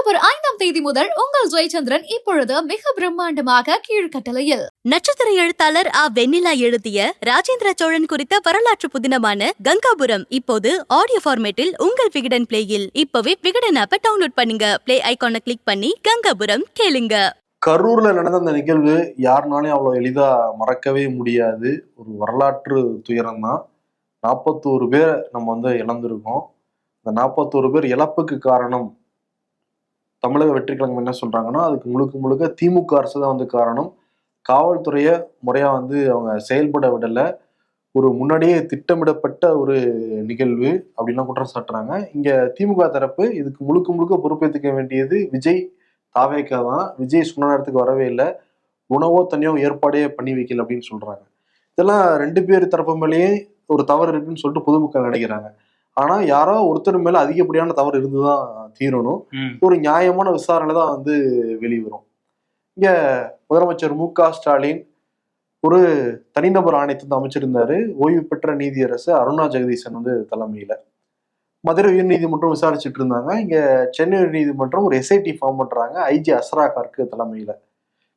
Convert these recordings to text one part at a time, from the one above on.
October 5ஆம் தேதி முதல் உங்கள் ஜெயச்சந்திரன் இப்பொழுது மிக பிரம்மாண்டமாக கீழ்கட்டளையில். நட்சத்திர எழுத்தாளர் வெண்ணிலா எழுதிய ராஜேந்திர சோழன் குறித்த வரலாற்று புதினமான கங்காபுரம் இப்போது ஆடியோ ஃபார்மேட்டில் உங்கள் விகடன் பிளேயில். இப்பவே விகடன் ஆப்பை டவுன்லோட் பண்ணுங்க. பிளே ஐகானை கிளிக் பண்ணி கங்காபுரம் கேளுங்க. கரூர்ல நடந்த அந்த நிகழ்வு யாருனாலையும் அவ்வளவு எளிதா மறக்கவே முடியாது. ஒரு வரலாற்று துயரம் தான். 41 பேர் நம்ம இழந்திருக்கோம். இந்த 41 பேர் இழப்புக்கு காரணம் தமிழக வெற்றி கழகம் என்ன சொல்றாங்கன்னா, அதுக்கு முழுக்க முழுக்க திமுக அரசு தான் காரணம். காவல்துறையை முறையா அவங்க செயல்பட விடல. ஒரு முன்னாடியே திட்டமிடப்பட்ட ஒரு நிகழ்வு அப்படின்லாம் குற்றம் சாட்டுறாங்க. இங்க திமுக தரப்பு இதுக்கு முழுக்க முழுக்க பொறுப்பேற்றுக்க வேண்டியது விஜய் தாவேக்கா தான். விஜய் சொன்ன நேரத்துக்கு வரவே இல்லை, உணவோ தனியோ ஏற்பாடே பண்ணி வைக்கல அப்படின்னு சொல்றாங்க. இதெல்லாம் 2 பேர் தரப்பு மேலேயே ஒரு தவறு இருக்குன்னு சொல்லிட்டு பொதுமக்கள் நினைக்கிறாங்க. ஆனா யாரோ ஒருத்தர் மேல அதிகப்படியான தவறு இருந்துதான் தீரணும். ஒரு நியாயமான விசாரணை தான் வெளிவரும். இங்க முதலமைச்சர் மு.க. ஸ்டாலின் ஒரு தனிநபர் ஆணையத்தை அமைச்சிருந்தாரு. ஓய்வு பெற்ற நீதியரசர் அருணா ஜெகதீசன் தலைமையில மதுரை உயர்நீதிமன்றம் விசாரிச்சுட்டு இருந்தாங்க. இங்க சென்னை உயர்நீதிமன்றம் ஒரு எஸ்ஐடி ஃபார்ம் பண்றாங்க ஐஜி அஸ்ரா கார்க்கு தலைமையில.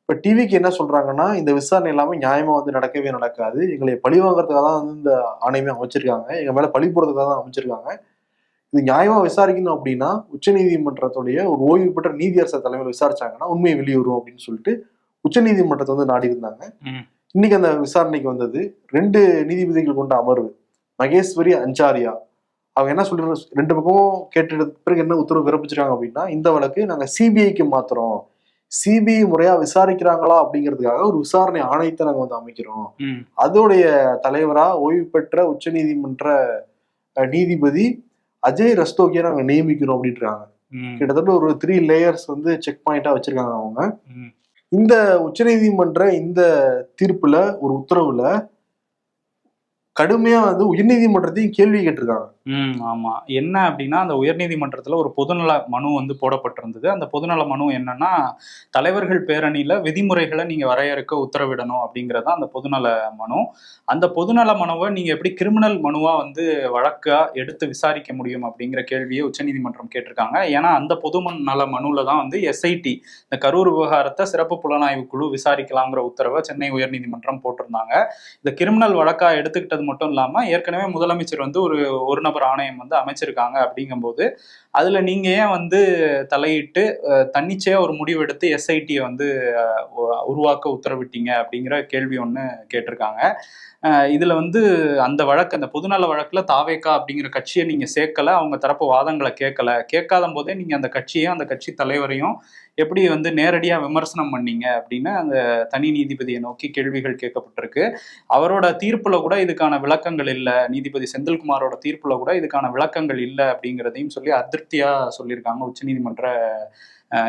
இப்ப டிவிக்கு என்ன சொல்றாங்கன்னா, இந்த விசாரணை எல்லாமே நியாயமா நடக்கவே நடக்காது. எங்களை பழி வாங்குறதுக்காக தான் இந்த ஆணையமே அமைச்சிருக்காங்க, எங்க மேல பழி போடுறதுக்காக தான் அமைச்சிருக்காங்க. இது நியாயமா விசாரிக்கணும் அப்படின்னா உச்ச நீதிமன்றத்துடைய ஒரு ஓய்வு பெற்ற நீதியரசர் தலைமையில் விசாரிச்சாங்கன்னா உண்மையை வெளிவரும் அப்படின்னு சொல்லிட்டு உச்ச நீதிமன்றத்தை நாடி இருந்தாங்க. இன்னைக்கு அந்த விசாரணைக்கு வந்தது 2 நீதிபதிகள் கொண்ட அமர்வு. மகேஸ்வரி அஞ்சாரியா அவங்க என்ன சொல்றாங்க, 2 பக்கமும் கேட்டு பிறகு என்ன உத்தரவு பிறப்பிச்சிருக்காங்க அப்படின்னா, இந்த வழக்கு நாங்க சிபிஐக்கு மாத்துறோம், சிபிஐ முறையா விசாரிக்கிறாங்களா அப்படிங்கிறதுக்காக ஒரு விசாரணை ஆணையத்தை நாங்க அமைக்கிறோம். அதோடைய தலைவரா ஓய்வு பெற்ற உச்ச நீதிமன்ற நீதிபதி அஜய் ரஸ்தோகியை நாங்க நியமிக்கிறோம் அப்படின்றாங்க. கிட்டத்தட்ட ஒரு 3 லேயர்ஸ் செக் பாயிண்டா வச்சிருக்காங்க அவங்க. இந்த உச்ச நீதிமன்ற இந்த தீர்ப்புல ஒரு உத்தரவுல கடுமையா உயர்நீதிமன்றத்தையும் கேள்வி கேட்டிருக்காங்க. ஆமா. என்ன அப்படின்னா, அந்த உயர்நீதிமன்றத்துல ஒரு பொதுநல மனு போடப்பட்டிருந்தது. அந்த பொதுநல மனு என்னன்னா, தலைவர்கள் பேரணியில விதிமுறைகளை நீங்க வரையறுக்க உத்தரவிடணும் அப்படிங்கறத அந்த பொதுநல மனு. அந்த பொதுநல மனுவை நீங்க எப்படி கிரிமினல் மனுவா வழக்கா எடுத்து விசாரிக்க முடியும் அப்படிங்கிற கேள்வியை உச்சநீதிமன்றம் கேட்டிருக்காங்க. ஏன்னா அந்த பொதுநல மனுல தான் எஸ்ஐடி, இந்த கரூர் விவகாரத்தை சிறப்பு புலனாய்வு குழு விசாரிக்கலாங்கிற உத்தரவை சென்னை உயர்நீதிமன்றம் போட்டிருந்தாங்க. இந்த கிரிமினல் வழக்கா எடுத்துக்கிட்டது மட்டும் இல்லாம ஏற்கனவே முதலமைச்சர் ஒரு நபர் ஆணையம் அமைச்சிருக்காங்க. அப்படிங்கும்போது அதுல நீங்க ஏன் தலையிட்டு தன்னிச்சையா ஒரு முடிவெடுத்து எஸ்ஐடியை உருவாக்க உத்தரவிட்டீங்க அப்படிங்கிற கேள்வி ஒண்ணு கேட்டிருக்காங்க. இதுல அந்த வழக்கு, அந்த பொதுநல வழக்குல தாவேக்கா அப்படிங்கிற கட்சியை நீங்க சேர்க்கல, அவங்க தரப்பு வாதங்களை கேட்காத போதே நீங்க அந்த கட்சியையும் அந்த கட்சி தலைவரையும் எப்படி நேரடியா விமர்சனம் பண்ணீங்க அப்படின்னு அந்த தனி நீதிபதியை நோக்கி கேள்விகள் கேட்கப்பட்டிருக்கு. அவரோட தீர்ப்புல கூட இதுக்கான விளக்கங்கள் இல்லை, நீதிபதி செந்தில்குமாரோட தீர்ப்புல கூட இதுக்கான விளக்கங்கள் இல்லை அப்படிங்கிறதையும் சொல்லி அதிருப்தியா சொல்லியிருக்காங்க உச்சநீதிமன்ற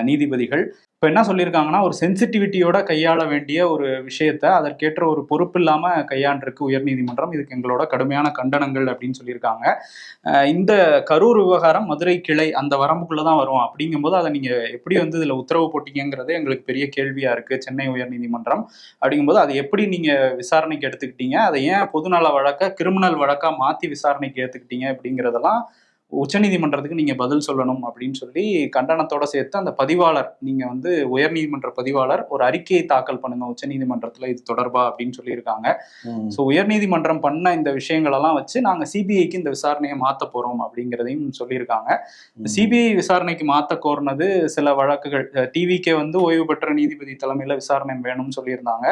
நீதிபதிகள். இப்போ என்ன சொல்லியிருக்காங்கன்னா, ஒரு சென்சிட்டிவிட்டியோட கையாள வேண்டிய ஒரு விஷயத்த அதற்கேற்ற ஒரு பொறுப்பு இல்லாம கையாண்டிருக்கு உயர்நீதிமன்றம், இதுக்கு எங்களோட கடுமையான கண்டனங்கள் அப்படின்னு சொல்லியிருக்காங்க. இந்த கரூர் விவகாரம் மதுரை கிளை அந்த வரம்புக்குள்ளதான் வரும். அப்படிங்கும்போது அதை நீங்க எப்படி இதுல உத்தரவு போட்டீங்கிறது எங்களுக்கு பெரிய கேள்வியா இருக்கு. சென்னை உயர்நீதிமன்றம் அப்படிங்கும்போது அதை எப்படி நீங்க விசாரணைக்கு எடுத்துக்கிட்டீங்க, அதை ஏன் பொதுநல வழக்க கிரிமினல் வழக்கா மாத்தி விசாரணைக்கு எடுத்துக்கிட்டீங்க அப்படிங்கிறதெல்லாம் உச்சநீதிமன்றத்துக்கு நீங்க பதில் சொல்லணும் அப்படின்னு சொல்லி கண்டனத்தோட சேர்த்து அந்த பதிவாளர், நீங்க உயர்நீதிமன்ற பதிவாளர் ஒரு அறிக்கையை தாக்கல் பண்ணுங்க உச்சநீதிமன்றத்துல இது தொடர்பா அப்படின்னு சொல்லியிருக்காங்க. ஸோ உயர்நீதிமன்றம் பண்ண இந்த விஷயங்கள் எல்லாம் வச்சு நாங்க சிபிஐக்கு இந்த விசாரணையை மாத்த போறோம் அப்படிங்கிறதையும் சொல்லியிருக்காங்க. சிபிஐ விசாரணைக்கு மாத்த கோர்னது சில வழக்குகள், டிவிக்கே ஓய்வு பெற்ற நீதிபதி தலைமையில விசாரணை வேணும்னு சொல்லியிருந்தாங்க.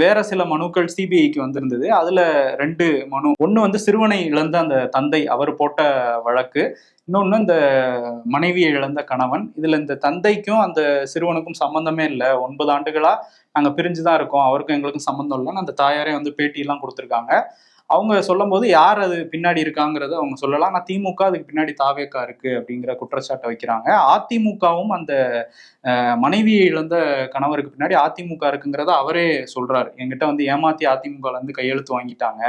வேற சில மனுக்கள் சிபிஐக்கு வந்திருந்தது. அதுல 2 மனு, ஒண்ணு சிறுவனை இழந்த அந்த தந்தை அவர் போட்ட வழக்கு, இன்னொன்னு இந்த மனைவியை இழந்த கணவன். இதுல இந்த தந்தைக்கும் அந்த சிறுவனுக்கும் சம்பந்தமே இல்லை, 9 ஆண்டுகளா நாங்க பிரிஞ்சுதான் இருக்கோம், அவருக்கும் எங்களுக்கும் சம்பந்தம் இல்லைன்னு அந்த தாயாரே பேட்டி எல்லாம் கொடுத்துருக்காங்க. அவங்க சொல்லும் போது யார் அது பின்னாடி இருக்காங்கிறத அவங்க சொல்லலாம். ஆனால் திமுக அதுக்கு பின்னாடி தாவேக்கா இருக்கு அப்படிங்கிற குற்றச்சாட்டை வைக்கிறாங்க. அதிமுகவும் அந்த மனைவியை இழந்த கணவருக்கு பின்னாடி அதிமுக இருக்குங்கிறத அவரே சொல்றாரு. என்கிட்ட ஏமாத்தி அதிமுகல கையெழுத்து வாங்கிட்டாங்க,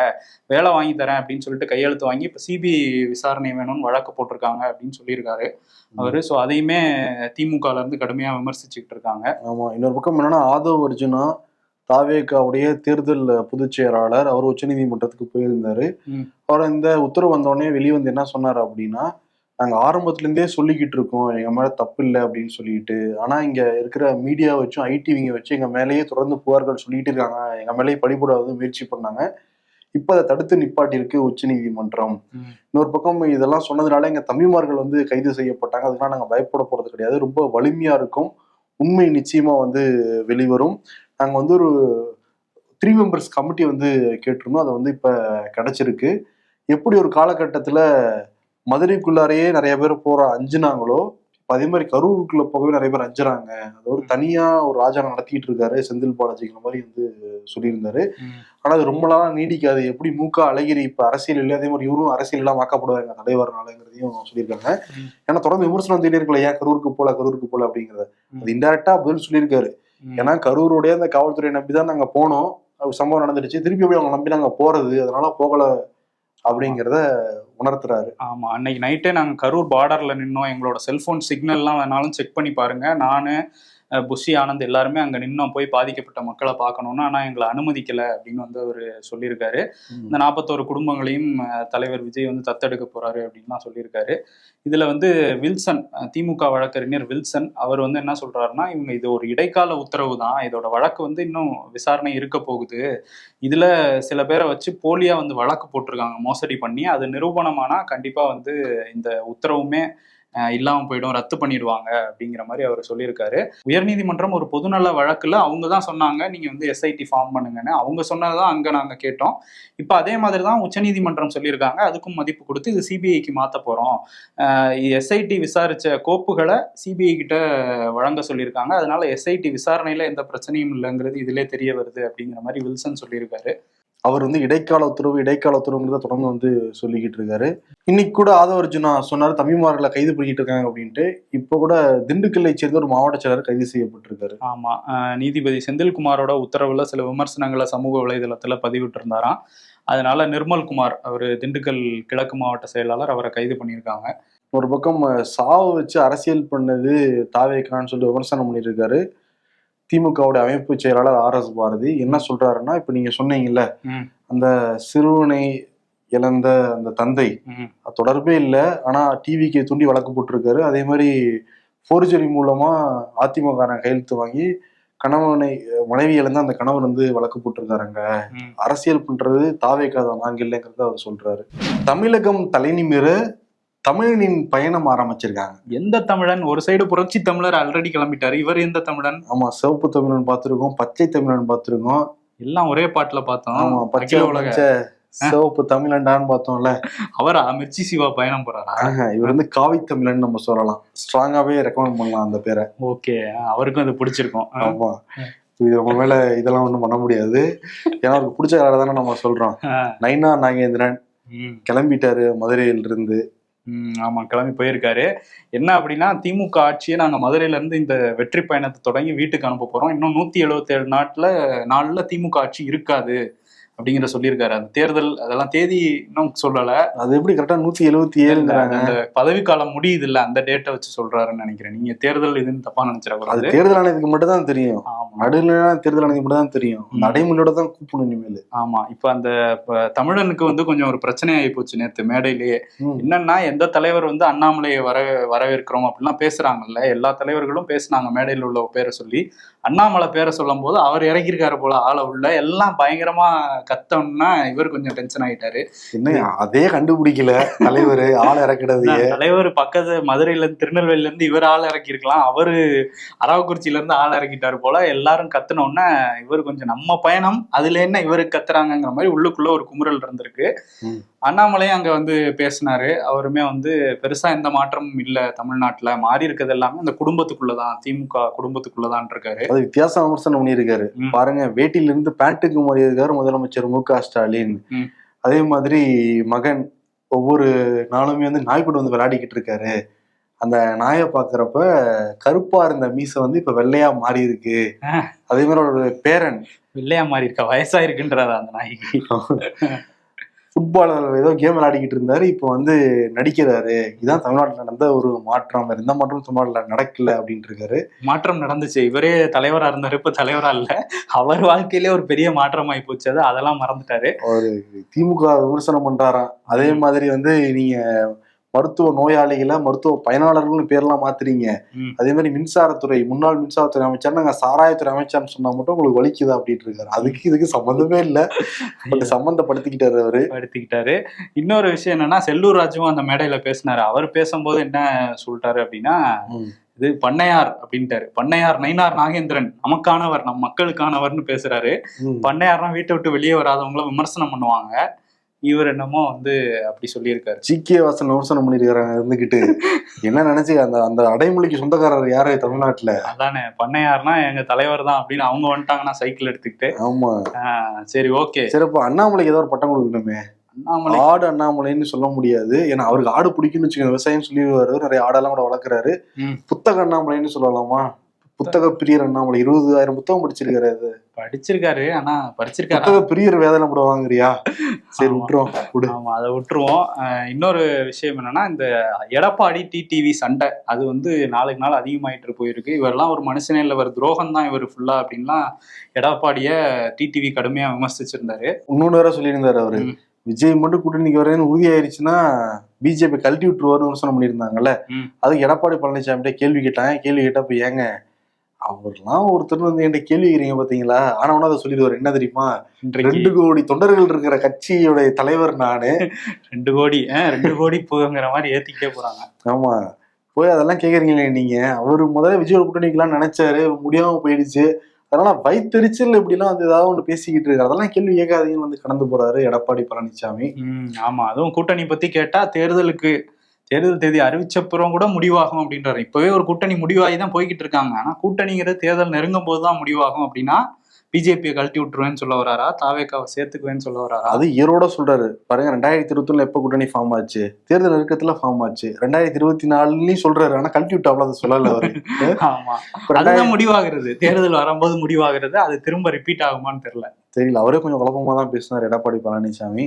வேலை வாங்கி தரேன் அப்படின்னு சொல்லிட்டு கையெழுத்து வாங்கி இப்ப சிபிஐ விசாரணை வேணும்னு வழக்கு போட்டிருக்காங்க அப்படின்னு சொல்லியிருக்காரு அவரு. ஸோ அதையுமே திமுகல கடுமையா விமர்சிச்சுக்கிட்டு இருக்காங்க. ஆமா, இன்னொரு பக்கம் என்னன்னா, ஆதவ் அர்ஜுனா தாவேகாவுடைய தேர்தல் பொதுச் செயலாளர், அவர் உச்ச நீதிமன்றத்துக்கு போயிருந்தாரு. அவர் இந்த உத்தரவு வந்தோடனே வெளியே என்ன சொன்னார் அப்படின்னா, நாங்க ஆரம்பத்துல இருந்தே சொல்லிக்கிட்டு இருக்கோம் எங்க மேல தப்பு இல்லை அப்படின்னு சொல்லிட்டு. ஆனா இங்க இருக்கிற மீடியா வச்சும் ஐடிவிங்க வச்சு எங்க மேலேயே தொடர்ந்து புகார்கள் சொல்லிட்டு இருக்காங்க. எங்க மேலேயே பழிபோட முயற்சி பண்ணாங்க. இப்ப அதை தடுத்து நிப்பாட்டி இருக்கு உச்ச நீதிமன்றம். இன்னொரு பக்கம் இதெல்லாம் சொன்னதுனால எங்க தம்பிமார்கள் கைது செய்யப்பட்டாங்க. அதெல்லாம் நாங்க பயப்பட போறது கிடையாது. ரொம்ப வலிமையா இருக்கும். உண்மை நிச்சயமா வெளிவரும். நாங்க ஒரு 3 மெம்பர்ஸ் கமிட்டி கேட்டிருந்தோம். அது இப்ப கிடைச்சிருக்கு. எப்படி ஒரு காலகட்டத்துல மதுரைக்குள்ளாரையே நிறைய பேர் அஞ்சுனாங்களோ, அதே மாதிரி கரூருக்குள்ள போகவே நிறைய பேர் அஞ்சுறாங்க. அது தனியா ஒரு ராஜா நடத்திட்டு இருக்காரு செந்தில் பாலாஜிங்கிற மாதிரி சொல்லியிருந்தாரு. ஆனா அது ரொம்ப நாளா நீடிக்காது. எப்படி மூக்க அழகிரி இப்ப அரசியல் இல்லை, அதே மாதிரி இவரும் அரசியல் எல்லாம் வாக்கப்படுவாங்க தலைவர்னாலங்கிறதையும் சொல்லியிருக்காங்க. ஏன்னா தொடர்ந்து விமர்சனம் வந்துட்டே இருக்கல, ஏன் கரூருக்கு போல அப்படிங்கிறத. அது இன்டெரக்டா பதில் சொல்லியிருக்காரு. ஏன்னா கரூருடைய அந்த காவல்துறையை நம்பிதான் நாங்க போனோம், சம்பவம் நடந்துடுச்சு, திருப்பி எப்படி அவங்க நம்பி நாங்க போறது, அதனால போகல அப்படிங்கிறத உணர்த்துறாரு. ஆமா, அன்னைக்கு நைட்டே நாங்க கரூர் பார்டர்ல நின்னோம். எங்களோட செல்போன் சிக்னல் எல்லாம் வேணாலும் செக் பண்ணி பாருங்க, நானு புஷி ஆனந்த் எல்லாருமே அங்க நின்னோம் போய் பாதிக்கப்பட்ட மக்களை பார்க்கணும்னு. ஆனா எங்களை அனுமதிக்கல அப்படின்னு அவரு சொல்லியிருக்காரு. இந்த 41 குடும்பங்களையும் தலைவர் விஜய் தத்தெடுக்க போறாரு அப்படின்னு சொல்லியிருக்காரு. இதுல வில்சன், திமுக வழக்கறிஞர் வில்சன், அவர் என்ன சொல்றாருன்னா, இவங்க இது ஒரு இடைக்கால உத்தரவு தான், இதோட வழக்கு இன்னும் விசாரணை இருக்க போகுது, இதுல சில பேரை வச்சு போலியா வழக்கு போட்டிருக்காங்க மோசடி பண்ணி, அது நிரூபணமானா கண்டிப்பா இந்த உத்தரவுமே இல்லாம போயிடும், ரத்து பண்ணிடுவாங்க அப்படிங்கிற மாதிரி அவர் சொல்லியிருக்காரு. உயர்நீதிமன்றம் ஒரு பொதுநல வழக்குல அவங்க தான் சொன்னாங்க நீங்க எஸ்ஐடி ஃபார்ம் பண்ணுங்கன்னு. அவங்க சொன்னதான் அங்க நாங்க கேட்டோம். இப்ப அதே மாதிரி தான் உச்சநீதிமன்றம் சொல்லியிருக்காங்க. அதுக்கும் மதிப்பு கொடுத்து இது சிபிஐக்கு மாத்த போறோம், எஸ்ஐடி விசாரிச்ச கோப்புகளை சிபிஐ கிட்ட வழங்க சொல்லியிருக்காங்க, அதனால எஸ்ஐடி விசாரணையில எந்த பிரச்சனையும் இல்லைங்கிறது இதுல தெரிய வருது அப்படிங்கிற மாதிரி வில்சன் சொல்லியிருக்காரு. அவர் இடைக்கால உத்தரவுங்கிறத தொடர்ந்து சொல்லிக்கிட்டு இருக்காரு. இன்னைக்கு கூட ஆதவ அர்ஜுனா சொன்னாரு தம்பிமார்களை கைது பண்ணிட்டு இருக்காங்க அப்படின்ட்டு. இப்ப கூட திண்டுக்கல்லை சேர்ந்த ஒரு மாவட்ட செயலர் கைது செய்யப்பட்டிருக்காரு. ஆமா, நீதிபதி செந்தில்குமாரோட உத்தரவுல சில விமர்சனங்களை சமூக வலைதளத்துல பதிவிட்டு இருந்தாராம். அதனால நிர்மல்குமார், அவர் திண்டுக்கல் கிழக்கு மாவட்ட செயலாளர், அவரை கைது பண்ணியிருக்காங்க. ஒரு பக்கம் சாவு வச்சு அரசியல் பண்ணது தாவேக்கான்னு சொல்லி விமர்சனம் பண்ணிட்டு இருக்காரு திமுகவுடைய அமைப்பு செயலாளர் RS பாரதி. என்ன சொல்றாருன்னா, இப்ப நீங்க சொன்னீங்கல்ல, அந்த சிறுவனை இழந்த அந்த தந்தை தொடர்பே இல்லை, ஆனா டிவிக்கு தூண்டி வழக்கு போட்டிருக்காரு. அதே மாதிரி போர்ஜரி மூலமா அதிமுக கையெழுத்து வாங்கி மனைவி இழந்த அந்த கணவர் வழக்கு போட்டிருக்காருங்க. அரசியல் பண்றது தாவேக்காதான், நாங்க இல்லைங்கிறத அவர் சொல்றாரு. தமிழகம் தலைநிமிர தமிழனின் பயணம் ஆரம்பிச்சிருக்காங்க. எந்த தமிழன்? ஒரு சைடு புரட்சி தமிழர் ஆல்ரெடி கிளம்பிட்டாரு, இவர் எந்த தமிழன்? ஆமா, சிவப்பு தமிழன் பார்த்திருக்கோம், பச்சை தமிழன் பார்த்திருக்கோம், எல்லாம் ஒரே பாட்டுல பார்த்தோம். ஆமா, பச்சை உலக சிவப்பு தமிழன்டான்னு பார்த்தோம்ல. அவரா மிர்ச்சி சிவா பயணம் போறாரா? இவர் காவி தமிழன் நம்ம சொல்லலாம், ஸ்ட்ராங்காவே ரெக்கமெண்ட் பண்ணலாம் அந்த பேரை. ஓகே, அவருக்கும் அது பிடிச்சிருக்கும். ஆமா, இது உங்க மேல இதெல்லாம் ஒண்ணும் பண்ண முடியாது, ஏன்னா அவருக்கு பிடிச்ச வேலை தானே நம்ம சொல்றோம். நைனா நாகேந்திரன் கிளம்பிட்டாரு மதுரையில இருந்து. ஆமா, கிளம்பி போயிருக்காரு. என்ன அப்படின்னா, திமுக ஆட்சியை நாங்க மதுரையில இருந்து இந்த வெற்றி பயணத்தை தொடங்கி வீட்டுக்கு அனுப்ப போறோம், இன்னும் 177 நாள்ல திமுக ஆட்சி இருக்காது அப்படிங்கிற சொல்லியிருக்காரு. அந்த தேர்தல் அதெல்லாம் தேதி இன்னும் சொல்லல. அது எப்படி கரெக்டா 177 அந்த பதவிக்காலம் முடியுது இல்ல, அந்த டேட்டை வச்சு சொல்றாருன்னு நினைக்கிறேன். நீங்க தேர்தல் இதுன்னு தப்பா நினைச்சிடக்கூடாது. அது தேர்தல் ஆணையத்துக்கு மட்டும் தான் தெரியும், நடுநிலை தேர்தல் ஆணையத்துக்கு மட்டும் தான் தெரியும், நடைமுறையோட தான் கூப்பிடணும் இனிமேல். ஆமா, இப்ப அந்த தமிழனுக்கு கொஞ்சம் ஒரு பிரச்சனை ஆகி போச்சு நேற்று மேடையிலேயே. என்னன்னா, எந்த தலைவர் அண்ணாமலையை வரவேற்கிறோம் அப்படிலாம் பேசுறாங்கல்ல, எல்லா தலைவர்களும் பேசினாங்க மேடையில் உள்ள பேரை சொல்லி. அண்ணாமலை பேரை சொல்லும் போது அவர் இறக்கியிருக்காரு போல ஆளை உள்ள, எல்லாம் பயங்கரமா கத்தோம்னா இவர் கொஞ்சம் டென்ஷன் ஆயிட்டாரு. என்ன அதே கண்டுபிடிக்கல தலைவர் ஆள் இறக்கிறது. தலைவர் பக்கத்து மதுரையில இருந்து திருநெல்வேலியில இருந்து இவர் ஆள் இறக்கி இருக்கலாம், அவரு அரவக்குறிச்சியில இருந்து ஆள் இறக்கிட்டாரு போல. எல்லாரும் கத்துனோன்னா இவர் கொஞ்சம் நம்ம பயணம் அதுல என்ன இவருக்கு கத்துறாங்கிற மாதிரி உள்ளுக்குள்ள ஒரு குமுறல் இருந்திருக்கு. அண்ணாமலையும் அங்க பேசினாரு. அவருமே பெருசா எந்த மாற்றமும் இல்ல, தமிழ்நாட்டுல மாறி இருக்கிறது எல்லாமே அந்த குடும்பத்துக்குள்ளதான், திமுக குடும்பத்துக்குள்ளதான் இருக்காரு. அது வித்தியாச விமர்சனம் பண்ணியிருக்காரு. பாருங்க, வேட்டில இருந்து பேண்ட்டுக்கு மாறியிருக்காரு முதலமைச்சர் MK ஸ்டாலின். அதே மாதிரி மகன் ஒவ்வொரு நாளுமே நாய் கூட விளையாடிக்கிட்டு இருக்காரு. அந்த நாயை பாக்குறப்ப கருப்பா இருந்த மீசை இப்ப வெள்ளையா மாறி இருக்கு. அதே மாதிரி ஒரு பேரன் வெள்ளையா மாறி இருக்கா, வயசாயிருக்குன்றாரு அந்த நாய்க்கு. ஃபுட்பாலர் ஏதோ கேம் விளையாடிக்கிட்டு இருந்தாரு, இப்போ நடிக்கிறாரு. இதுதான் தமிழ்நாட்டில் நடந்த ஒரு மாற்றம், எந்த மாற்றம் தமிழ்நாட்டில் நடக்கல அப்படின்ட்டு இருக்காரு. மாற்றம் நடந்துச்சு, இவரே தலைவரா இருந்தாரு, இப்ப தலைவரா இல்ல, அவர் வாழ்க்கையிலே ஒரு பெரிய மாற்றம் ஆகி போச்சு, அதெல்லாம் மறந்துட்டாரு. ஒரு திமுக விமர்சனம் பண்றாராம். அதே மாதிரி நீங்க மருத்துவ நோயாளிகளை மருத்துவ பயனாளர்கள்னு பேர்லாம் மாத்துறீங்க. ம். அதே மாதிரி மின்சாரத்துறை முன்னாள் மின்சாரத்துறை அமைச்சர் நாங்க சாராயத்துறை அமைச்சர்னு சொன்னா மட்டும் உங்களுக்கு வலிக்குதா அப்படின்ட்டு இருக்காரு. அதுக்கு இதுக்கு சம்மந்தமே இல்லை, பட் சம்மந்தப்படுத்திக்கிட்டாரு அவரு. எடுத்துக்கிட்டாரு. இன்னொரு விஷயம் என்னன்னா, செல்லூர் ராஜுவும் அந்த மேடையில பேசினாரு. அவர் பேசும்போது என்ன சொல்லிட்டாரு அப்படின்னா, இது பண்ணையார் அப்படின்ட்டாரு. பண்ணையார் நயினார் நாகேந்திரன் நமக்கானவர், நம் மக்களுக்கானவர்னு பேசுறாரு. பண்ணையார்னா வீட்டை விட்டு வெளியே வராதவங்கள விமர்சனம் பண்ணுவாங்க. இவர் என்னமோ வந்து அப்படி சொல்லியிருக்காரு. ஜிகே வாசன் விமர்சனம் பண்ணிருக்காங்க இருந்துகிட்டு. என்ன நினைச்சு அந்த அந்த அடைமொழிக்கு சொந்தக்காரர் யாரு தமிழ்நாட்டுல? அதானே, பண்ணையார்னா எங்க தலைவர் தான் அப்படின்னு அவங்க வந்துட்டாங்கன்னா சைக்கிள் எடுத்துக்கிட்டு. ஆமா, சரி ஓகே. சரி, இப்போ அண்ணாமலைக்கு ஏதோ ஒரு பட்டம் கொடுக்கணுமே. அண்ணாமலை ஆடு அண்ணாமலைன்னு சொல்ல முடியாது, ஏன்னா அவருக்கு ஆடு பிடிக்கும்னு வச்சுக்கோங்க, விவசாயம் சொல்லிடுவாரு, நிறைய ஆடெல்லாம் கூட வளர்க்குறாரு. புத்தக அண்ணாமலைன்னு சொல்லலாமா? புத்தக பிரியர் அண்ணாமலை 20,000 புத்தகம் படிச்சிருக்காரு. அது படிச்சிருக்காரு, ஆனா படிச்சிருக்காரு. புத்தக பிரியர் வேதனை கூட வாங்குறியா? சரி விட்டுருவோம். ஆமா, அதை விட்டுருவோம். இன்னொரு விஷயம் என்னன்னா, இந்த எடப்பாடி டிடிவி சண்டை அது வந்து நாளுக்கு நாள் அதிகமாயிட்டு போயிருக்கு. இவரெல்லாம் ஒரு மனுஷனே இல்லை, இவர் துரோகம் தான் இவர் ஃபுல்லா அப்படின்லாம் எடப்பாடிய டிடிவி கடுமையா விமர்சிச்சிருந்தாரு. இன்னொன்னு வேற சொல்லியிருந்தாரு அவரு, விஜய் மட்டும் கூட்டணிக்கு வரேன்னு உறுதியாயிருச்சுன்னா பிஜேபி கழட்டி விட்டுருவாருன்னு விமர்சனம் பண்ணியிருந்தாங்கல்ல. அதுக்கு எடப்பாடி பழனிசாமிகிட்ட கேள்வி கேட்டப்ப ஏங்க அவர்லாம் ஒருத்தர் வந்து என்கிட்ட கேள்வி கேட்கிறீங்க பாத்தீங்களா, ஆனா ஒன்னும் அதை சொல்லிடுவாரு. என்ன தெரியுமா, 2 கோடி தொண்டர்கள் இருக்கிற கட்சியோட தலைவர் நானு, 2 கோடி போங்கிற மாதிரி ஏத்திக்கிட்டே போறாங்க. ஆமா, போய் அதெல்லாம் கேக்குறீங்களே நீங்க. அவரு முதல்ல விஜயோட கூட்டணிக்கெல்லாம் நினைச்சாரு, முடியாம போயிடுச்சு. அதனால வயிற்றுச்சல் இப்படிலாம் வந்து ஏதாவது ஒன்று பேசிக்கிட்டு இருக்காரு. அதெல்லாம் கேள்வி கேட்காதீங்கன்னு வந்து கடந்து போறாரு எடப்பாடி பழனிசாமி. ஆமா, அதுவும் கூட்டணி பத்தி கேட்டா தேர்தல் தேதி அறிவிச்சப்புறம் கூட முடிவாகும் அப்படின்றாரு. இப்பவே ஒரு கூட்டணி முடிவாகி தான் போய்கிட்டு இருக்காங்க. ஆனா கூட்டணிங்கிறது தேர்தல் நெருங்கும் போதுதான் முடிவாகும் அப்படின்னா பிஜேபியை கழட்டி விட்டுருவேன்னு சொல்ல வராரா, தாவேக்காவை சேர்த்துக்குவேன்னு சொல்ல வராரா? அது ஈரோட சொல்றாரு பாருங்க. 2021 எப்ப கூட்டணி ஃபார்ம் ஆச்சு? தேர்தல் நெருக்கத்துல ஃபார்ம் ஆச்சு. 2024 சொல்றாரு, ஆனா கழட்டி விட்டாப்ல அதை சொல்லல அவரு. ஆமா, அதுதான் முடிவாகிறது. தேர்தல் வரும்போது முடிவாகிறது. அது திரும்ப ரிப்பீட் ஆகுமான்னு தெரியல. அவரே கொஞ்சம் குழப்பமா தான் பேசினார் எடப்பாடி பழனிசாமி.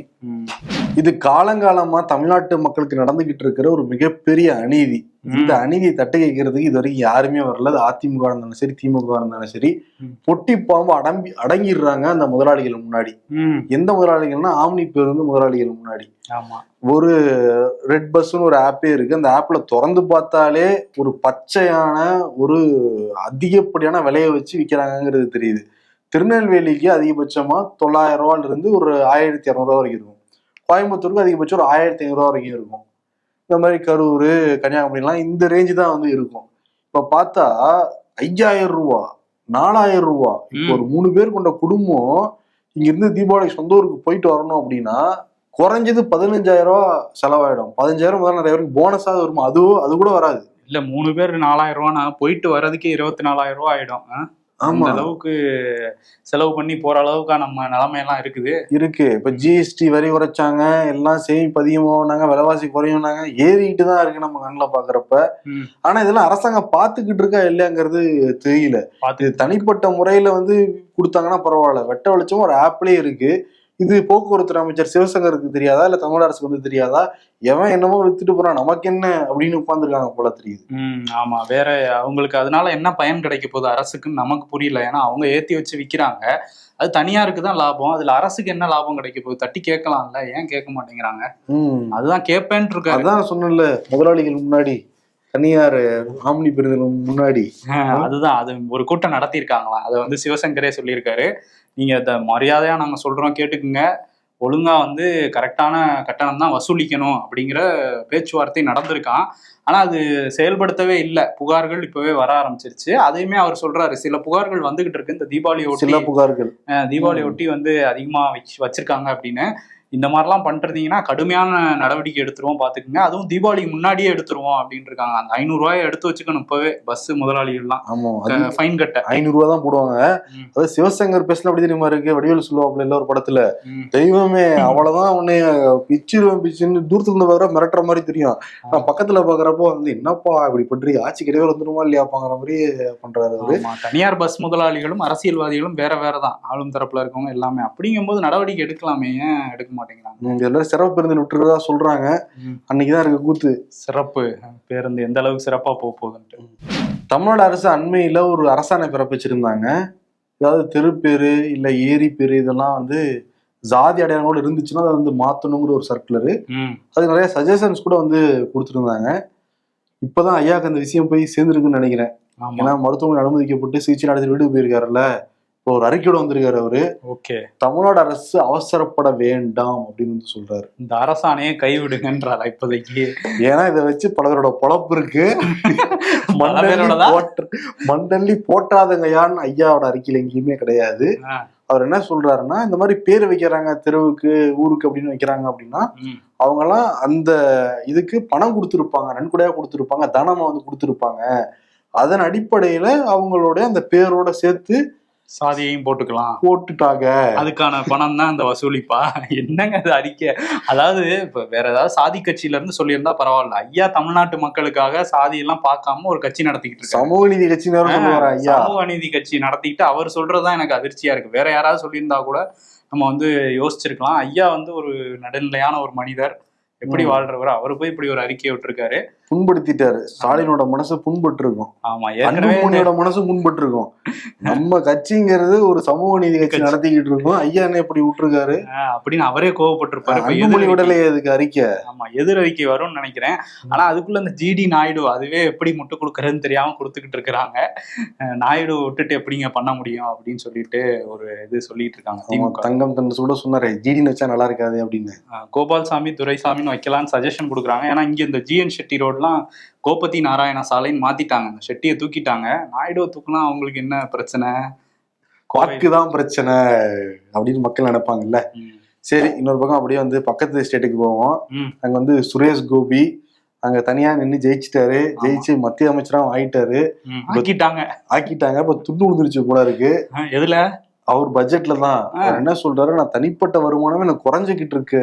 இது காலங்காலமா தமிழ்நாட்டு மக்களுக்கு நடந்துகிட்டு இருக்கிற ஒரு மிகப்பெரிய அநீதி. இந்த அநீதியை தட்டி கேட்கறதுக்கு இது வரைக்கும் யாருமே வரல. அது அதிமுக இருந்தாலும் சரி, திமுக இருந்தாலும் சரி, பொட்டி பாம்பு அடங்கிடுறாங்க அந்த முதலாளிகள் முன்னாடி. எந்த முதலாளிகள்னா ஆம்னி பேருந்து முதலாளிகள் முன்னாடி. ஒரு ரெட் பஸ்ன்னு ஒரு ஆப்பே இருக்கு. அந்த ஆப்ல திறந்து பார்த்தாலே ஒரு பச்சையான ஒரு அதிகப்படியான விலையை வச்சு விற்கிறாங்கிறது தெரியுது. திருநெல்வேலிக்கு அதிகபட்சமா 900 ரூபாயில இருந்து ஒரு 1200 ரூபா வரைக்கும் இருக்கும். கோயம்புத்தூருக்கு அதிகபட்சம் ஒரு 1500 ரூபா வரைக்கும் இருக்கும். இந்த மாதிரி கரூர், கன்னியாகுமரிலாம் இந்த ரேஞ்சு தான் வந்து இருக்கும். இப்ப பார்த்தா 5000 ரூபா, 4000 ரூபா. இப்போ ஒரு 3 பேர் கொண்ட குடும்பம் இங்க இருந்து தீபாவளிக்கு சொந்த ஊருக்கு போயிட்டு வரணும் அப்படின்னா குறைஞ்சது 15,000 ரூபா செலவாயிடும். 15,000 முதல்ல நிறைய பேருக்கு போனஸாக வருமா? அது கூட வராது. இல்ல 3 பேர் 4000 ரூபானா போயிட்டு வர்றதுக்கே 24,000 ரூபா ஆயிடும். அந்த அளவுக்கு செலவு பண்ணி போற அளவுக்கு நம்ம நிலைமையெல்லாம் இருக்கு. இப்ப ஜிஎஸ்டி வரி குறைச்சாங்க, எல்லாம் சேமிப்பு அதிகமானாங்க, விலைவாசி குறையும்னாங்க, ஏறிக்கிட்டு தான் இருக்கு நம்ம கண்ணில் பாக்குறப்ப. ஆனா இதெல்லாம் அரசாங்கம் பாத்துக்கிட்டு இருக்கா இல்லையாங்கிறது தெரியல. இது தனிப்பட்ட முறையில வந்து கொடுத்தாங்கன்னா பரவாயில்ல. வெட்ட வெளிச்சமும் ஒரு ஆப்லயே இருக்கு. இது போக்குவரத்து அமைச்சர் சிவசங்கருக்கு தெரியாதா, இல்ல தமிழ் அரசுக்கு வந்து தெரியாதா? எவன் என்னமோ வித்துட்டு போறான், நமக்கு என்ன அப்படின்னு உட்கார்ந்துருக்காங்க போல தெரியுது. ஆமா, வேற அவங்களுக்கு அதனால என்ன பயன் கிடைக்க போகுது அரசுக்குன்னு நமக்கு புரியல. ஏன்னா அவங்க ஏத்தி வச்சு விக்கிறாங்க. அது தனியாருக்கு தான் லாபம். அதுல அரசுக்கு என்ன லாபம் கிடைக்க போகுது? தட்டி கேட்கலாம்ல, ஏன் கேட்க மாட்டேங்கிறாங்க? அதுதான் கேட்பேன்னு இருக்காரு. அதான் சொன்னல, முதலாளிகள் முன்னாடி, தனியார் ஆம்னி பேருந்துகள் முன்னாடி. அதுதான், அது ஒரு கூட்டம் நடத்தியிருக்காங்களாம். அதை வந்து சிவசங்கரே சொல்லியிருக்காரு. நீங்க அதை மரியாதையா நாங்க சொல்றோம், கேட்டுக்குங்க, ஒழுங்கா வந்து கரெக்டான கட்டணம் தான் வசூலிக்கணும் அப்படிங்கிற பேச்சுவார்த்தை நடந்திருக்கான். ஆனா அது செயல்படுத்தவே இல்லை. புகார்கள் இப்பவே வர ஆரம்பிச்சிருச்சு. அதையுமே அவர் சொல்றாரு, சில புகார்கள் வந்துகிட்டு இருக்கு. இந்த தீபாவளி ஒட்டி வந்து அதிகமா வச்சிருக்காங்க அப்படின்னு. இந்த மாதிரிலாம் பண்றீங்கன்னா கடுமையான நடவடிக்கை எடுத்துருவோம், பாத்துக்குங்க. அதுவும் தீபாவளிக்கு முன்னாடியே எடுத்துருவோம் அப்படின்னு இருக்காங்க. அந்த 500 ரூபாயை எடுத்து வச்சுக்கணும் இப்பவே பஸ் முதலாளிகள்லாம். ஃபைன் கட்ட 500 ரூபா தான் போடுவாங்க. அதாவது சிவசங்கர் பேசல அப்படி தெரியுமா இருக்கு. வடிவேலு சொல்லுவாப்புல இல்ல ஒரு படத்துல, தெய்வமே அவ்வளவுதான் உன்னை பிச்சுன்னு தூரத்துல வர மிரட்டுற மாதிரி தெரியும். நான் பக்கத்துல பாக்குறப்போ வந்து என்னப்பா இப்படி பண்றீ, ஆட்சி கிடையாது வந்துருமா இல்லையாப்பாங்கிற மாதிரி பண்றாரு அவரு. தனியார் பஸ் முதலாளிகளும் அரசியல்வாதிகளும் வேற தான், ஆளும் தரப்புல இருக்கவங்க எல்லாமே. அப்படிங்கும் போது நடவடிக்கை எடுக்கலாமே, ஏன் எடுக்க எல்லாரும் சிறப்பு பேருந்து விட்டுறதா சொல்றாங்க. அன்னைக்குதான் இருக்கு கூத்து. சிறப்பு பேருந்து எந்த அளவுக்கு சிறப்பா போகுதுன்ட்டு தமிழ்நாடு அரசு அண்மையில ஒரு அரசாணை பிறப்பிச்சிருந்தாங்க. அதாவது தெரு பேரு இல்ல ஏரி பேரு இதெல்லாம் வந்து ஜாதி அடையாளங்களோட இருந்துச்சுன்னா அதை வந்து மாத்தணுங்கிற ஒரு சர்க்குலரு, ம். அது நிறைய சஜஷன்ஸ் கூட வந்து கொடுத்துருந்தாங்க. இப்பதான் ஐயாக்கு அந்த விஷயம் போய் சேர்ந்துருக்குன்னு நினைக்கிறேன். ஆமா. ஏன்னா மருத்துவமனை அனுமதிக்கப்பட்டு சிகிச்சை நடத்தி வீட்டுக்கு போயிருக்காருல்ல, இப்போ ஒரு அறிக்கையோட வந்திருக்காரு அவரு. ஓகே. தமிழ்நாடு அரசு அவசரப்பட வேண்டாம் அப்படின்னு வந்து சொல்றாரு. இந்த அரசாணையை கைவிடுங்கன்றாரா இப்போதைக்கு? ஏன்னா இதை வச்சு பலரோட பொழப்பு இருக்கு. பல பேரோடதா? மண்டல்லி போட்டாதங்கயான்னு ஐயாவோட அறிக்கையில எங்கேயுமே கிடையாது. ஆ. அவர் என்ன சொல்றாருன்னா, இந்த மாதிரி பேர் வைக்கிறாங்க தெருவுக்கு ஊருக்கு அப்படின்னு வைக்கிறாங்க அப்படின்னா ம். அவங்கெல்லாம் அந்த இதுக்கு பணம் கொடுத்துருப்பாங்க, நன்கொடையா கொடுத்துருப்பாங்க, தனமா வந்து கொடுத்துருப்பாங்க. அதன் அடிப்படையில அவங்களுடைய அந்த பேரோட சேர்த்து சாதியையும் போட்டுக்கலாம் போட்டுட்டாங்க. அதுக்கான பணம் தான் அந்த வசூலிப்பா. என்னங்க அது அறிக்கை? அதாவது இப்ப வேற ஏதாவது சாதி கட்சியில இருந்து சொல்லியிருந்தா பரவாயில்ல. ஐயா தமிழ்நாட்டு மக்களுக்காக சாதி எல்லாம் பார்க்காம ஒரு கட்சி நடத்திக்கிட்டு இருக்காரு. சமூக நீதி கட்சி சொல்லுவாரு ஐயா. சமூக நீதி கட்சி நடத்திக்கிட்டு அவர் சொல்றதுதான் எனக்கு அதிர்ச்சியா இருக்கு. வேற யாராவது சொல்லியிருந்தா கூட நம்ம வந்து யோசிச்சிருக்கலாம். ஐயா வந்து ஒரு நடுநிலையான ஒரு மனிதர், எப்படி வாழ்றவர், அவரு போய் இப்படி ஒரு அறிக்கையை விட்டுருக்காரு. புண்படுத்திட்டாரு. ஸ்டாலினோட மனசு புண்பட்டு இருக்கும். ஆமா, ஏற்கனவே அன்புமணியோட மனசு புண்பட்டு இருக்கும். நம்ம கட்சிங்கிறது ஒரு சமூக நீதி கட்சி நடத்திக்கிட்டு இருக்கோம், ஐயா என்ன இப்படி விட்டுருக்காரு அப்படின்னு அவரே கோவப்பட்டிருப்பாரு. அன்புமணி விடலையே அதுக்கு அறிக்கை. ஆமா, எதிர் அறிக்கை வரும்னு நினைக்கிறேன். ஆனா அதுக்குள்ள இந்த ஜிடி நாயுடு அதுவே எப்படி முட்டு கொடுக்கறதுன்னு தெரியாம கொடுத்துக்கிட்டு இருக்கிறாங்க. நாயுடு விட்டுட்டு எப்படிங்க பண்ண முடியும் அப்படின்னு சொல்லிட்டு ஒரு இது சொல்லிட்டு இருக்காங்க திமுக. தங்கம் தன் கூட சொன்னாரு ஜிடின்னு வச்சா நல்லா இருக்காது அப்படின்னு. கோபால்சாமி துரைசாமின்னு வைக்கலான்னு சஜஷன் கொடுக்குறாங்க. ஏன்னா இங்க இந்த ஜிஎன் ஷெட்டி ரோட்லாம் கோபதி நாராயண சாலைன்னு மாத்திட்டாங்க. அந்த ஷெட்டியை தூக்கிட்டாங்க. நாயுடுவை தூக்குனா அவங்களுக்கு என்ன பிரச்சனை? வாக்குதான் பிரச்சனை அப்படின்னு மக்கள் நினைப்பாங்கல்ல. சரி, இன்னொரு பக்கம் அப்படியே வந்து பக்கத்து ஸ்டேட்டுக்கு போவோம். அங்க வந்து சுரேஷ் கோபி அங்க தனியா நின்று ஜெயிச்சிட்டாரு. ஜெயிச்சு மத்திய அமைச்சரா ஆயிட்டாரு. ஆக்கிட்டாங்க. இப்ப துண்டு விழுந்துருச்சு போல இருக்கு. எதுல? அவர் பட்ஜெட்ல தான். என்ன சொல்றாரு, நான் தனிப்பட்ட வருமானமே எனக்கு குறைஞ்சிக்கிட்டு இருக்கு,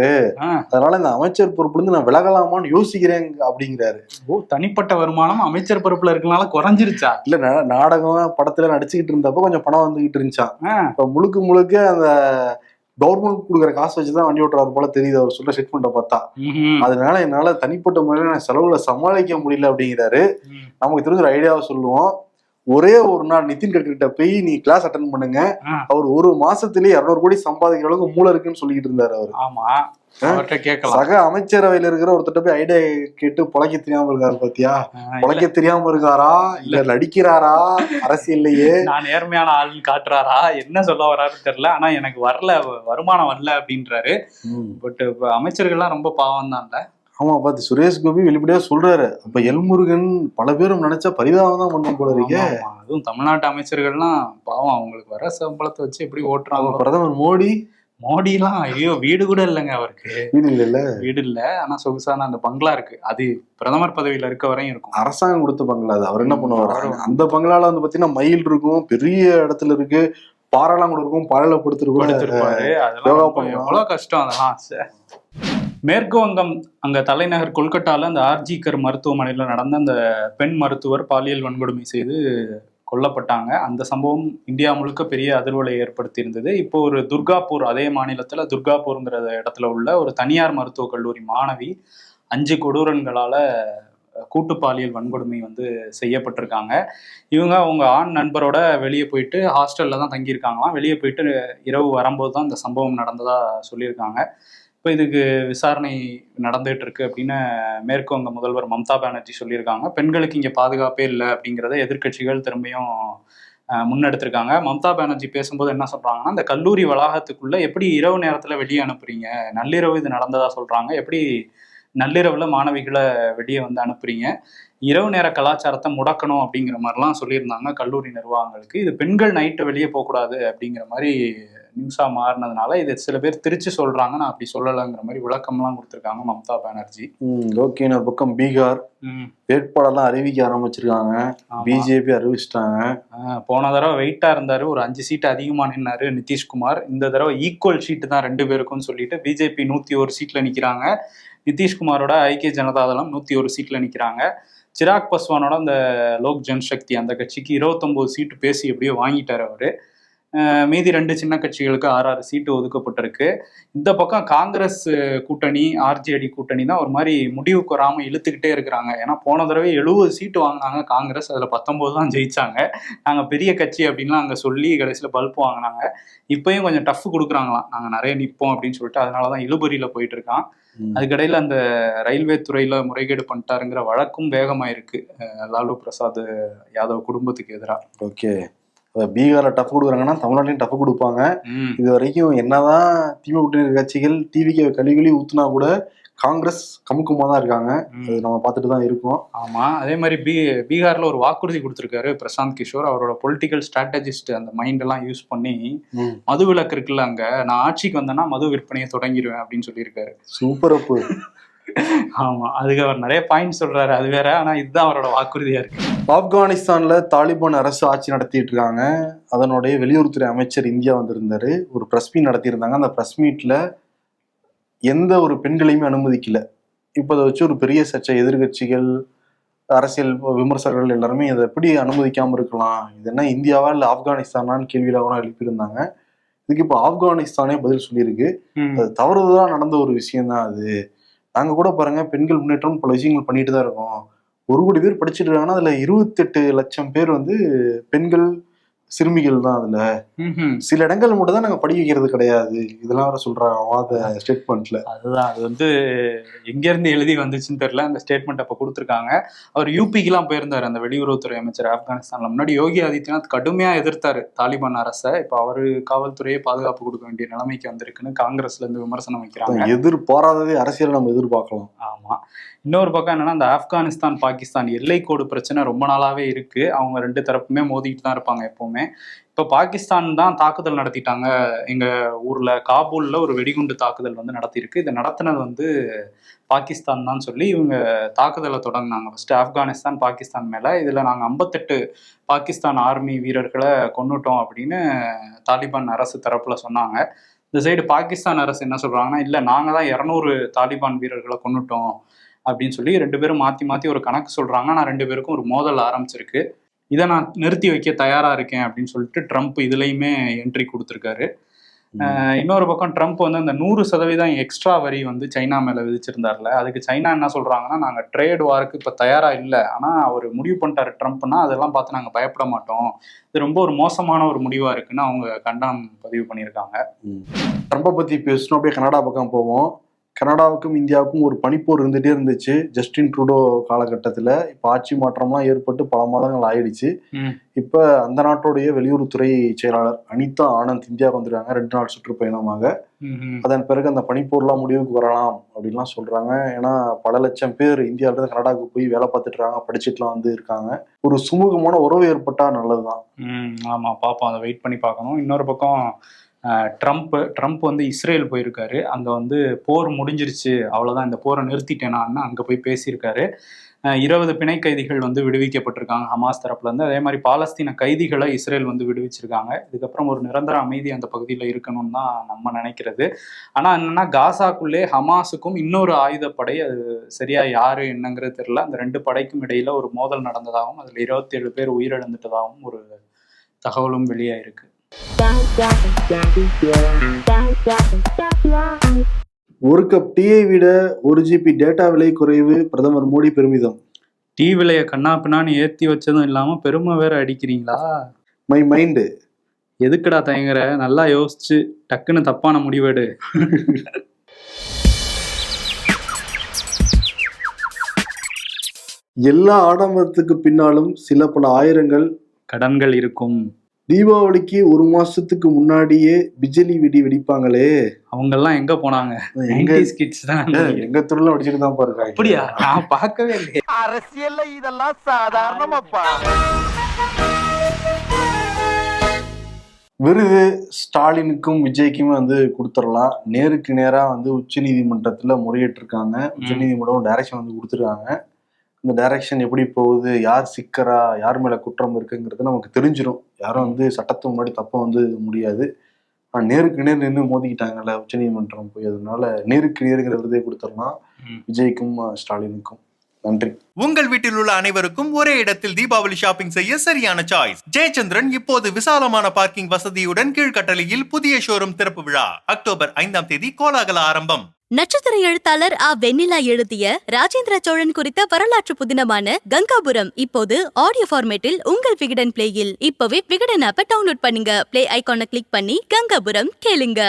அதனால இந்த அமைச்சர் பொறுப்புல இருந்து நான் விலகலாமான்னு யோசிக்கிறேன் அப்படிங்கிறாரு. ஓ, தனிப்பட்ட வருமானம் அமைச்சர் பொறுப்புல இருக்கனால குறைஞ்சிருச்சா? இல்ல, நாடகம் படத்துல நடிச்சுக்கிட்டு இருந்தப்ப கொஞ்சம் பணம் வந்துகிட்டு இருந்துச்சான். இப்ப முழுக்க அந்த கவர்மெண்ட் கொடுக்குற காசு வச்சுதான் வண்டி ஓட்டுறாரு போல தெரியுது அவர் சொல்ற ஸ்டேட்மெண்ட்டை பார்த்தா. அதனால என்னால தனிப்பட்ட முறையில நான் செலவுல சமாளிக்க முடியல அப்படிங்கிறாரு. நமக்கு தெரிஞ்ச ஒரு ஐடியாவை சொல்லுவோம். ஒரே ஒரு நாள் நிதின் கட்கரிட்ட போய் நீ கிளாஸ் அட்டன் பண்ணுங்க, அவர் ஒரு மாசத்திலேயே 200 கோடி சம்பாதிக்கிற அளவுக்கு மூளை இருக்குன்னு சொல்லிட்டு இருந்தாரு அவரு. ஆமா, சக அமைச்சரவையில இருக்கிற ஒருத்தட்ட போய் ஐடியா கேட்டு பொழைக்க தெரியாம இருக்காரு. பாத்தியா, பொழைக்க தெரியாம இருக்காரா இல்ல நடிக்கிறாரா அரசியல்லையே? நான் நேர்மையான ஆளுன்னு காட்டுறாரா, என்ன சொல்ல வராருன்னு தெரியல. ஆனா எனக்கு வருமானம் வரல அப்படின்றாரு. பட் அமைச்சர்கள்லாம் ரொம்ப பாவம் தான்ல. ஆமா, பார்த்து சுரேஷ் கோபி வெளிப்படையா சொல்றாரு. அப்ப எல்முருகன் பல பேரும் நினைச்சா பரிதாபம் தான் பண்ணும் போல இருக்கே. அதுவும் தமிழ்நாட்டு அமைச்சர்கள்லாம் பாவம், அவங்களுக்கு வர சம்பளத்தை வச்சு எப்படி ஓட்டுறாங்க. பிரதமர் மோடிலாம் ஐயோ வீடு கூட இல்லைங்க அவருக்கு. வீடு இல்ல, ஆனா சொகுசான அந்த பங்களா இருக்கு. அது பிரதமர் பதவியில இருக்க வரையும் இருக்கும். அரசாங்கம் கொடுத்த பங்களா அது. அவர் என்ன பண்ணுவாரு, அந்த பங்களால வந்து பாத்தீங்கன்னா மயில் இருக்கும், பெரிய இடத்துல இருக்கு, பாறைலாம் கூட இருக்கும், பாறையில படுத்திருப்பாரு. அதெல்லாம் எவ்வளவு கஷ்டம் அதெல்லாம். மேற்கு வங்கம் அங்க தலைநகர் கொல்கட்டால அந்த ஆர்ஜிகர் மருத்துவமனையில நடந்த அந்த பெண் மருத்துவர் பாலியல் வன்கொடுமை செய்து கொல்லப்பட்டாங்க. அந்த சம்பவம் இந்தியா முழுக்க பெரிய அதிர்வலை ஏற்படுத்தி இருந்தது. இப்போ ஒரு துர்காப்பூர், அதே மாநிலத்துல துர்காப்பூர்ங்கிற இடத்துல உள்ள ஒரு தனியார் மருத்துவக் கல்லூரி மாணவி 5 கொடூரன்களால கூட்டு பாலியல் வன்கொடுமை வந்து செய்யப்பட்டிருக்காங்க. இவங்க அவங்க ஆண் நண்பரோட வெளியே போயிட்டு ஹாஸ்டல்ல தான் தங்கியிருக்காங்களாம். வெளியே போயிட்டு இரவு வரும்போது தான் இந்த சம்பவம் நடந்ததா சொல்லியிருக்காங்க. இப்போ இதுக்கு விசாரணை நடந்துகிட்டு இருக்கு அப்படின்னு மேற்கு வங்க முதல்வர் மம்தா பானர்ஜி சொல்லியிருக்காங்க. பெண்களுக்கு இங்கே பாதுகாப்பே இல்லை அப்படிங்கிறத எதிர்க்கட்சிகள் திரும்பியும் முன்னெடுத்திருக்காங்க. மம்தா பானர்ஜி பேசும்போது என்ன சொல்றாங்கன்னா, இந்த கல்லூரி வளாகத்துக்குள்ள எப்படி இரவு நேரத்தில் வெளியே அனுப்புறீங்க, நள்ளிரவு இது நடந்ததா சொல்றாங்க, எப்படி நள்ளிரவில் மாணவிகளை வெளியே வந்து அனுப்புறீங்க, இரவு நேர கலாச்சாரத்தை முடக்கணும் அப்படிங்கிற மாதிரிலாம் சொல்லியிருந்தாங்க கல்லூரி நிர்வாகங்களுக்கு. இது பெண்கள் நைட்டு வெளியே போகக்கூடாது அப்படிங்கிற மாதிரி நியூஸாக மாறினதுனால இது சில பேர் திருச்சி சொல்றாங்க, நான் அப்படி சொல்லலைங்கிற மாதிரி விளக்கம்லாம் கொடுத்துருக்காங்க மம்தா பானர்ஜி. ஓகே, ஒரு பக்கம் பீகார் வேட்பாளர்லாம் அறிவிக்க ஆரம்பிச்சிருக்காங்க. பிஜேபி அறிவிச்சிட்டாங்க. போன தடவை வெயிட்டா இருந்தாரு, ஒரு 5 சீட்டு அதிகமா நின்னாரு நிதிஷ்குமார். இந்த தடவை ஈக்குவல் சீட்டு தான் 2 பேருக்கும் சொல்லிட்டு பிஜேபி 101 சீட்ல நிக்கிறாங்க. நிதிஷ்குமாரோட ஐக்கிய ஜனதாதளம் 101 சீட்ல நிக்கிறாங்க. சிராக் பஸ்வானோட அந்த லோக் ஜன்சக்தி அந்த கட்சிக்கு 29 சீட்டு பேசி எப்படியோ வாங்கிட்டாரு அவரு. மீதி 2 சின்ன கட்சிகளுக்கு 6 சீட்டு ஒதுக்கப்பட்டிருக்கு. இந்த பக்கம் காங்கிரஸ் கூட்டணி, ஆர்ஜேடி கூட்டணி தான் ஒரு மாதிரி முடிவுக்கு வராம இழுத்துக்கிட்டே இருக்கிறாங்க. ஏன்னா போன தடவை 70 சீட்டு வாங்கினாங்க காங்கிரஸ், அதுல 19 தான் ஜெயிச்சாங்க. நாங்க பெரிய கட்சி அப்படின்லாம் அங்க சொல்லி கடைசியில பல்ப் வாங்கினாங்க. இப்பயும் கொஞ்சம் டஃப் கொடுக்குறாங்களாம், நாங்க நிறைய நிற்போம் அப்படின்னு சொல்லிட்டு. அதனாலதான் இழுபறியில போயிட்டு இருக்கான். அதுக்கடையில அந்த ரயில்வே துறையில முறைகேடு பண்ணிட்டாருங்கிற வழக்கும் வேகமாயிருக்கு லாலு பிரசாத் யாதவ் குடும்பத்துக்கு எதிராக. ஓகே, பீகார்ல டஃப் கொடுக்குறாங்கன்னா தமிழ்நாட்டிலையும் டஃப் கொடுப்பாங்க. இது வரைக்கும் என்னதான் திமுக கூட்டணி கட்சிகள் டிவிக்கு கழுவி ஊத்துனா கூட காங்கிரஸ் கமுக்கமா தான் இருக்காங்க. அது நம்ம பார்த்துட்டு தான் இருக்கோம். ஆமா, அதே மாதிரி பீகார்ல ஒரு வாக்குறுதி கொடுத்திருக்காரு பிரசாந்த் கிஷோர். அவரோட பொலிட்டிக்கல் ஸ்ட்ராட்டஜிஸ்ட் அந்த மைண்ட் எல்லாம் யூஸ் பண்ணி மது விலக்கு இருக்குல்ல, அங்க நான் ஆட்சிக்கு வந்தேன்னா மது விற்பனையை தொடங்கிடுவேன் அப்படின்னு சொல்லியிருக்காரு. சூப்பர் அப்பு. ஆமா, அதுக்கு அவர் நிறைய பாயிண்ட் சொல்றாரு, அது வேற. ஆனா இதுதான் அவரோட வாக்குறுதியா இருக்கு. ஆப்கானிஸ்தான்ல தாலிபான் அரசு ஆட்சி நடத்திட்டு இருக்காங்க. அதனுடைய வெளியுறவுத்துறை அமைச்சர் இந்தியா வந்திருந்தாரு. ஒரு பிரஸ் மீட் நடத்தியிருந்தாங்க. அந்த பிரஸ் மீட்ல எந்த ஒரு பெண்களையுமே அனுமதிக்கல. இப்போ அதை வச்சு ஒரு பெரிய சர்ச்சை. எதிர்கட்சிகள், அரசியல் விமர்சகர்கள் எல்லாருமே இதை எப்படி அனுமதிக்காம இருக்கலாம், இது என்ன இந்தியாவா இல்லை ஆப்கானிஸ்தானான்னு கேள்வியில கூட எழுப்பியிருந்தாங்க. இதுக்கு இப்போ ஆப்கானிஸ்தானே பதில் சொல்லியிருக்கு. அது தவறுதான் நடந்த ஒரு விஷயம்தான் அது. நாங்க கூட பாருங்க, பெண்கள் முன்னேற்றம் பல விஷயங்கள் பண்ணிட்டு தான் இருக்கோம். 1 கோடி பேர் படிச்சுட்டு இருக்காங்கன்னா அதுல 28 லட்சம் பேர் பெண்கள், சிறுமிகள் தான். அதுல சில இடங்கள் மட்டும் தான் நாங்க படிக்க வைக்கிறது கிடையாது. இதெல்லாம் வர சொல்றாங்க ஸ்டேட்மெண்ட்ல. அதுதான், அது எங்க இருந்து எழுதி வந்துச்சுன்னு தெரியல. அந்த ஸ்டேட்மெண்ட் அப்ப கொடுத்துருக்காங்க. அவர் யூபிக்கு எல்லாம் போயிருந்தாரு, அந்த வெளியுறவுத்துறை அமைச்சர் ஆப்கானிஸ்தான்ல. முன்னாடி யோகி ஆதித்யநாத் கடுமையா எதிர்த்தாரு தாலிபான் அரசை. இப்ப அவரு காவல்துறையை பாதுகாப்பு கொடுக்க வேண்டிய நிலைமைக்கு வந்திருக்குன்னு காங்கிரஸ்ல இருந்து விமர்சனம் வைக்கிறாங்க. எதிர்பாராததே அரசியல் நம்ம எதிர்பார்க்கலாம். ஆமா, இன்னொரு பக்கம் என்னன்னா, அந்த ஆப்கானிஸ்தான் பாகிஸ்தான் எல்லைக்கோடு பிரச்சனை ரொம்ப நாளாவே இருக்கு. அவங்க 2 தரப்புமே மோதிட்டு தான் இருப்பாங்க எப்பவுமே. இப்ப பாகிஸ்தான் தான் தாக்குதல் நடத்திட்டாங்க. எங்க ஊர்ல காபூல்ல ஒரு வெடிகுண்டு தாக்குதல் நடத்தியிருக்கு. இதை நடத்தினது பாகிஸ்தான் தான் சொல்லி இவங்க தாக்குதலை தொடங்கினாங்க. ஃபர்ஸ்ட் ஆப்கானிஸ்தான் பாகிஸ்தான் மேல. இதுல நாங்க 58 பாகிஸ்தான் ஆர்மி வீரர்களை கொன்னுட்டோம் அப்படின்னு தாலிபான் அரசு தரப்புல சொன்னாங்க. இந்த சைடு பாகிஸ்தான் அரசு என்ன சொல்றாங்கன்னா, இல்ல நாங்க தான் 200 தாலிபான் வீரர்களை கொன்னுட்டோம் அப்படின்னு சொல்லி 2 பேரும் மாத்தி மாத்தி ஒரு கணக்கு சொல்றாங்க. ஆனா 2 பேருக்கும் ஒரு மோதல் ஆரம்பிச்சிருக்கு. இதை நான் நிறுத்தி வைக்க தயாரா இருக்கேன் அப்படின்னு சொல்லிட்டு ட்ரம்ப் இதுலயுமே என்ட்ரி கொடுத்துருக்காரு. இன்னொரு பக்கம் ட்ரம்ப் அந்த 100% எக்ஸ்ட்ரா வரி சைனா மேல விதிச்சிருந்தார்ல, அதுக்கு சைனா என்ன சொல்றாங்கன்னா, நாங்க ட்ரேட் வாருக்கு இப்ப தயாரா இல்லை. ஆனா அவர் முடிவு பண்ணிட்டாரு ட்ரம்ப்னா, அதெல்லாம் பார்த்து நாங்க பயப்பட மாட்டோம், இது ரொம்ப ஒரு மோசமான ஒரு முடிவா இருக்குன்னு அவங்க கண்டனம் பதிவு பண்ணியிருக்காங்க. ட்ரம்பை பத்தி பேசணும். அப்படியே கனடா பக்கம் போவோம். கனடாவுக்கும் இந்தியாவுக்கும் ஒரு பனிப்போர் இருந்துகிட்டே இருந்துச்சு ஜஸ்டின் ட்ரூடோ காலகட்டத்தில். இப்போ ஆட்சி மாற்றம்லாம் ஏற்பட்டு பல மாதங்கள் ஆயிடுச்சு. இப்போ அந்த நாட்டுடைய வெளியுறவுத்துறை செயலாளர் அனிதா ஆனந்த் இந்தியாவுக்கு வந்துருக்காங்க 2 நாள் சுற்றுப்பயணமாக. அதன் பிறகு அந்த பனிப்போர்லாம் முடிவுக்கு வரலாம் அப்படின்லாம் சொல்றாங்க. ஏன்னா பல லட்சம் பேர் இந்தியாவிலிருந்து கனடாவுக்கு போய் வேலை பார்த்துட்டு இருக்காங்க, படிச்சுட்டுலாம் இருக்காங்க. ஒரு சுமூகமான உறவு ஏற்பட்டா நல்லதுதான். ஆமா, பாப்போம், அதை வெயிட் பண்ணி பார்க்கணும். இன்னொரு பக்கம் ட்ரம்ப் இஸ்ரேல் போயிருக்காரு. அங்க போர் முடிஞ்சிருச்சு, அவ்வளவுதான், இந்த போரை நிறுத்திட்டேனான்னு அங்க போய் பேசியிருக்காரு. 20 பிணை கைதிகள் விடுவிக்கப்பட்டிருக்காங்க ஹமாஸ் தரப்புல இருந்து. அதே மாதிரி பாலஸ்தீன கைதிகளை இஸ்ரேல் விடுவிச்சிருக்காங்க. இதுக்கப்புறம் ஒரு நிரந்தர அமைதி அந்த பகுதியில் இருக்கணும்னு தான் நம்ம நினைக்கிறது. ஆனா என்னன்னா, காசாக்குள்ளே ஹமாஸுக்கும் இன்னொரு ஆயுதப்படை, அது சரியா யாரு என்னங்கிறது தெரியல, அந்த 2 படைக்கும் இடையில ஒரு மோதல் நடந்ததாகவும் அதுல 27 பேர் உயிரிழந்துட்டதாகவும் ஒரு தகவலும் வெளியாயிருக்கு. ஒரு கப் டீயை விட 1 GB டேட்டா விலை குறைவு, பிரதமர் மோடி பெருமிதம். டீ விலைய கண்ணாப்பின்னான்னு ஏத்தி வச்சதும் இல்லாம பெருமை வேற அடிக்கிறீங்களா? My mind. எதுக்குடா தயங்குற, நல்லா யோசிச்சு டக்குன்னு தப்பான முடிவெடு. எல்லா ஆடம்பரத்துக்கு பின்னாலும் சில பல ஆயிரங்கள் கடன்கள் இருக்கும். தீபாவளிக்கு 1 மாசத்துக்கு முன்னாடியே பிஜலி வெடி வெடிப்பாங்களே, அவங்க எல்லாம் எங்க போனாங்க? எங்க துறையில அடிச்சுட்டு தான் பாருங்க. அப்படியா? நான் பார்க்கவே இல்லை. அரசியல்ல இதெல்லாம் சாதாரணமாப்பா. விருது ஸ்டாலினுக்கும் விஜய்க்கும் கொடுத்துடலாம். நேருக்கு நேரா உச்ச நீதிமன்றத்துல முறையிட்டிருக்காங்க. உச்ச நீதிமன்றம் டைரக்ஷன் கொடுத்துருக்காங்க. இந்த டைரக்ஷன் எப்படி போகுது, யார் சிக்கரா, யார் மேல குற்றம் இருக்குங்கிறது நமக்கு தெரிஞ்சிடும். யாரும் சட்டத்துக்கு முன்னாடி தப்ப முடியாது. நேருக்கு நேர் நின்று மோதிக்கிட்டாங்கல்ல உச்ச நீதிமன்றம் போய், அதனால நேருக்கு நேருங்கிற விருதை கொடுத்துடலாம் விஜய்க்கும் ஸ்டாலினுக்கும். நன்றி. உங்கள் வீட்டில் உள்ள அனைவருக்கும் ஒரே இடத்தில் தீபாவளி ஷாப்பிங் செய்ய சரியான சாய்ஸ் ஜெயச்சந்திரன். இப்போது விசாலமான பார்க்கிங் வசதியுடன் கீழ்கட்டளையில் புதிய ஷோரூம் திறப்பு விழா அக்டோபர் 5ஆம் தேதி கோலாகல ஆரம்பம். நட்சத்திர எழுத்தாளர் வெண்ணிலா எழுதிய ராஜேந்திர சோழன் குறித்த வரலாற்று புதினமான கங்காபுரம் இப்போது ஆடியோ ஃபார்மேட்டில் உங்கள் விகடன் பிளேயில். இப்பவே விகடன் ஆப்பை டவுன்லோட் பண்ணுங்க. பிளே ஐகானை கிளிக் பண்ணி கங்காபுரம் கேளுங்க.